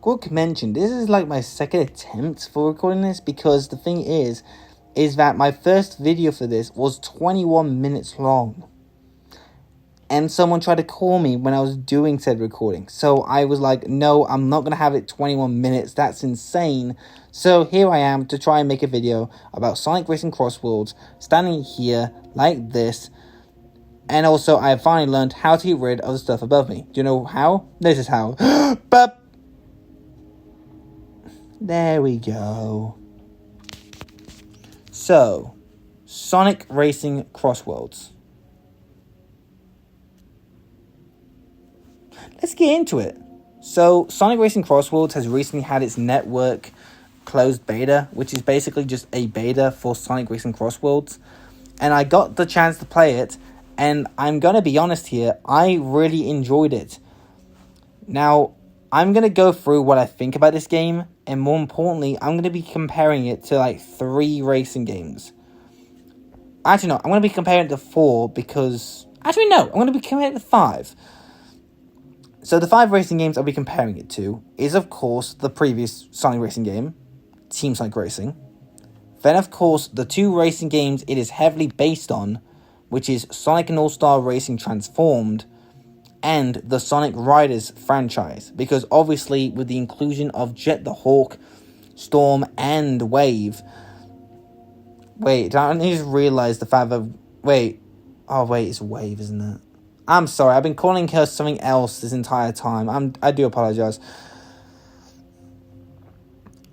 quick mention, this is like my second attempt for recording this, because the thing is that my first video for this was 21 minutes long. And someone tried to call me when I was doing said recording. So I was like, no, I'm not going to have it 21 minutes. That's insane. So here I am to try and make a video about Sonic Racing Crossworlds, standing here like this. And also, I have finally learned how to get rid of the stuff above me. Do you know how? This is how. But there we go. So, Sonic Racing Crossworlds. Let's get into it. So, Sonic Racing Crossworlds has recently had its network closed beta, which is basically just a beta for Sonic Racing Crossworlds. And I got the chance to play it, and I'm going to be honest here, I really enjoyed it. Now, I'm going to go through what I think about this game, and more importantly, I'm going to be comparing it to like 3 racing games. Actually, no, I'm going to be comparing it to 4 because... Actually, no, I'm going to be comparing it to 5. So the 5 racing games I'll be comparing it to is, of course, the previous Sonic Racing game, Team Sonic Racing. Then, of course, the 2 racing games it is heavily based on, which is Sonic and All-Star Racing Transformed and the Sonic Riders franchise. Because obviously, with the inclusion of Jet the Hawk, Storm, and Wave... Wait, I just realized the fact that... Wait. Oh, wait, it's Wave, isn't it? I'm sorry, I've been calling her something else this entire time. I do apologize.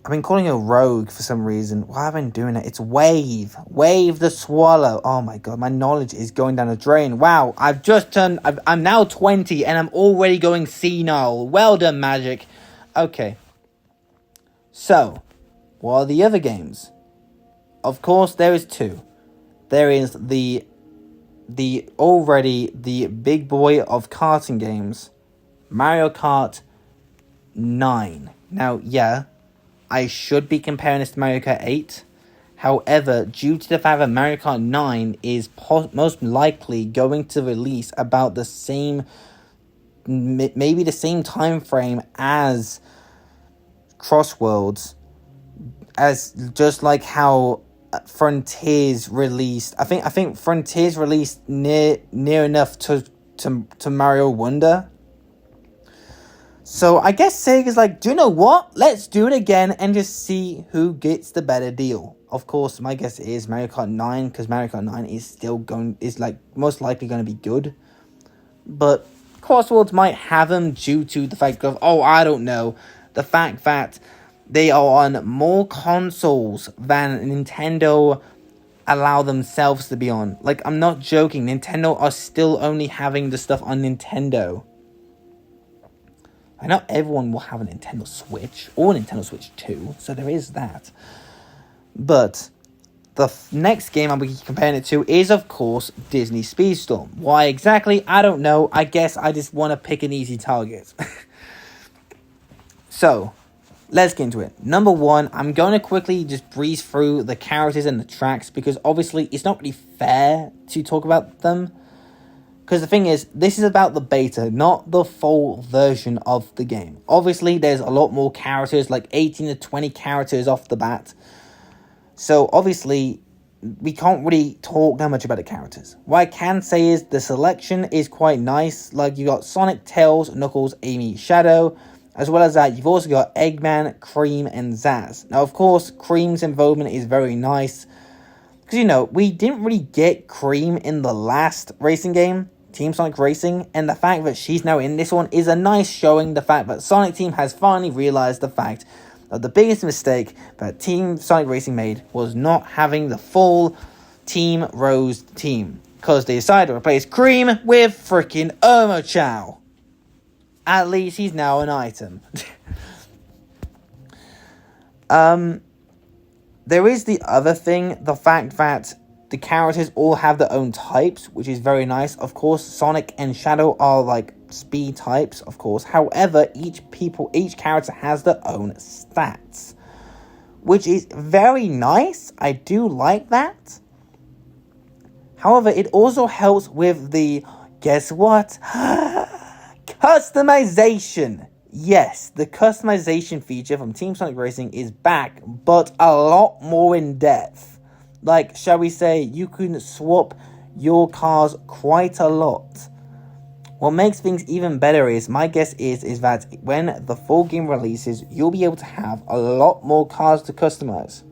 I've been calling her Rogue for some reason. Why have I been doing that? It's Wave. Wave the Swallow. Oh my god, my knowledge is going down the drain. Wow, I'm now 20 and I'm already going senile. Well done, Magic. Okay. So, what are the other games? Of course, there is 2. There is the big boy of karting games, Mario Kart 9. Now, yeah, I should be comparing this to Mario Kart 8. However, due to the fact that Mario Kart 9 is most likely going to release about the same, maybe the same time frame as Crossworlds, as just like how Frontiers released. I think Frontiers released near enough to Mario Wonder. So I guess Sega's like, do you know what? Let's do it again and just see who gets the better deal. Of course, my guess is Mario Kart 9, because Mario Kart 9 is like most likely going to be good. But Crossworlds might have them due to the fact of, I don't know, the fact that they are on more consoles than Nintendo allow themselves to be on. Like, I'm not joking. Nintendo are still only having the stuff on Nintendo. I know everyone will have a Nintendo Switch, or Nintendo Switch 2, so there is that. But the next game I'll be comparing it to is, of course, Disney Speedstorm. Why exactly? I don't know. I guess I just want to pick an easy target. So, let's get into it. Number 1, I'm going to quickly just breeze through the characters and the tracks, because obviously it's not really fair to talk about them. Because the thing is, this is about the beta, not the full version of the game. Obviously, there's a lot more characters, like 18 to 20 characters off the bat. So, obviously, we can't really talk that much about the characters. What I can say is the selection is quite nice. Like, you got Sonic, Tails, Knuckles, Amy, Shadow. As well as that, you've also got Eggman, Cream, and Zaz. Now, of course, Cream's involvement is very nice. Because, we didn't really get Cream in the last racing game, Team Sonic Racing. And the fact that she's now in this one is a nice showing. The fact that Sonic Team has finally realized the fact that the biggest mistake that Team Sonic Racing made was not having the full Team Rose team. Because they decided to replace Cream with freaking Omochao. At least he's now an item. There is the other thing, the fact that the characters all have their own types, which is very nice. Of course, Sonic and Shadow are like speed types, of course. However, each character has their own stats, which is very nice. I do like that. However, it also helps with the, guess what? Customization. Yes, the customization feature from Team Sonic Racing is back, but a lot more in depth. Like, shall we say, you can swap your cars quite a lot. What makes things even better is, my guess is that when the full game releases, you'll be able to have a lot more cars to customize.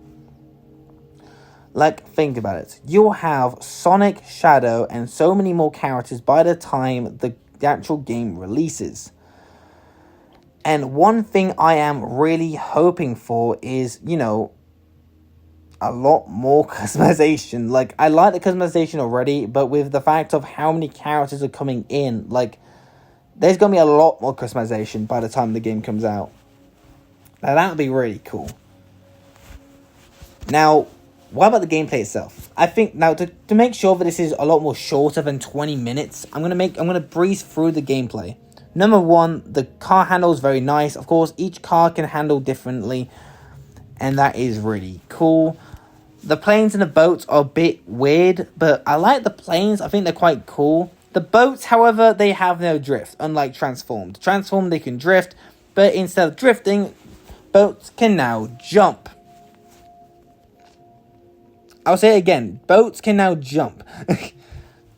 Like, think about it. You'll have Sonic, Shadow, and so many more characters by the time the actual game releases. And one thing I am really hoping for is, a lot more customization. Like, I like the customization already, but with the fact of how many characters are coming in, like, there's going to be a lot more customization by the time the game comes out. Now, that would be really cool. Now, what about the gameplay itself? I think, now, to make sure that this is a lot more shorter than 20 minutes, I'm going to breeze through the gameplay. Number one, the car handle is very nice. Of course, each car can handle differently, and that is really cool. The planes and the boats are a bit weird, but I like the planes. I think they're quite cool. The boats, however, they have no drift, unlike Transformed. Transformed, they can drift, but instead of drifting, boats can now jump. I'll say it again, boats can now jump.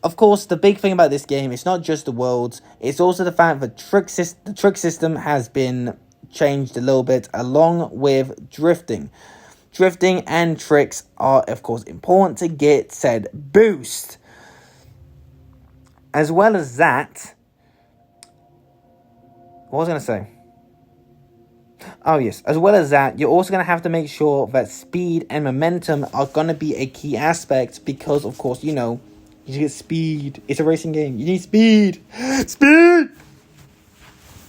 Of course, the big thing about this game, it's not just the worlds, it's also the fact that the trick system has been changed a little bit, along with drifting. Drifting and tricks are, of course, important to get said boost. As well as that, what was I going to say? Oh yes, as well as that, you're also going to have to make sure that speed and momentum are going to be a key aspect because, of course, you get speed. It's a racing game. You need speed. Speed!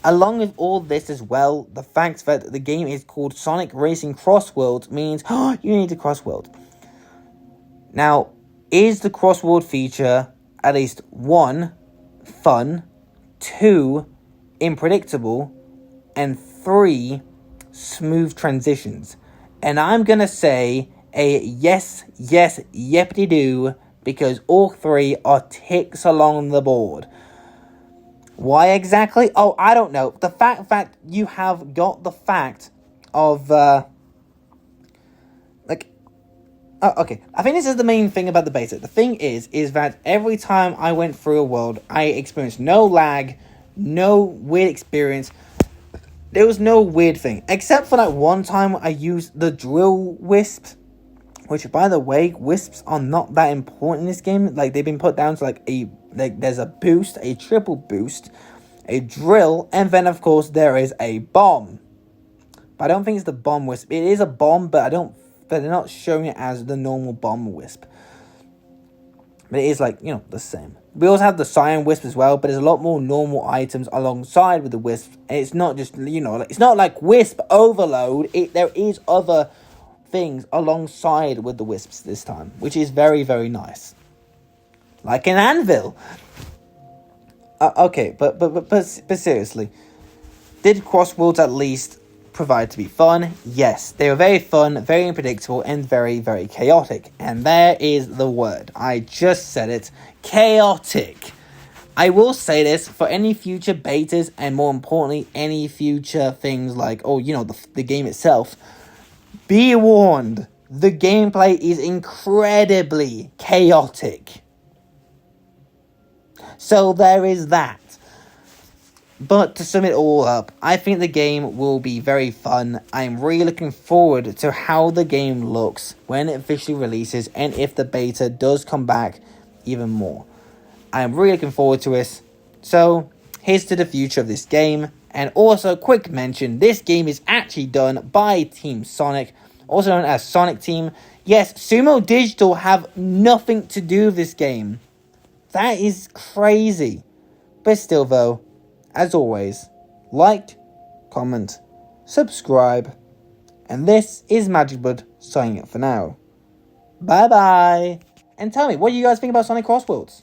Along with all this as well, the fact that the game is called Sonic Racing Crossworlds means you need to Crossworld. Now, is the Crossworld feature at least 1, fun, 2, unpredictable, and 3, smooth transitions? And I'm going to say a yes, yepity-doo, because all 3 are ticks along the board. Why exactly? Oh, I don't know. The fact that you have got the fact of, okay. I think this is the main thing about the beta. The thing is that every time I went through a world, I experienced no lag, no weird experience. There was no weird thing. Except for that one time I used the drill wisp. Which, by the way, wisps are not that important in this game. Like, they've been put down to, there's a boost, a triple boost, a drill, and then, of course, there is a bomb. But I don't think it's the bomb wisp. It is a bomb, but they're not showing it as the normal bomb wisp. But it is, the same. We also have the cyan wisp as well, but there's a lot more normal items alongside with the wisp. And it's not just, it's not like wisp overload. There is other things alongside with the wisps this time, which is very, very nice. Like an anvil. Okay, but seriously, did Crossworlds at least provide to be fun? Yes, they were very fun, very unpredictable, and very, very chaotic. And there is the word. I just said it. Chaotic. I will say this, for any future betas, and more importantly, any future things like, the game itself, be warned, the gameplay is incredibly chaotic. So there is that. But to sum it all up, I think the game will be very fun. I'm really looking forward to how the game looks when it officially releases and if the beta does come back even more. I'm really looking forward to it. So, here's to the future of this game. And also, quick mention, this game is actually done by Team Sonic, also known as Sonic Team. Yes, Sumo Digital have nothing to do with this game. That is crazy. But still though, as always, like, comment, subscribe, and this is MagicBud signing up for now. Bye bye! And tell me, what do you guys think about Sonic Crossworlds?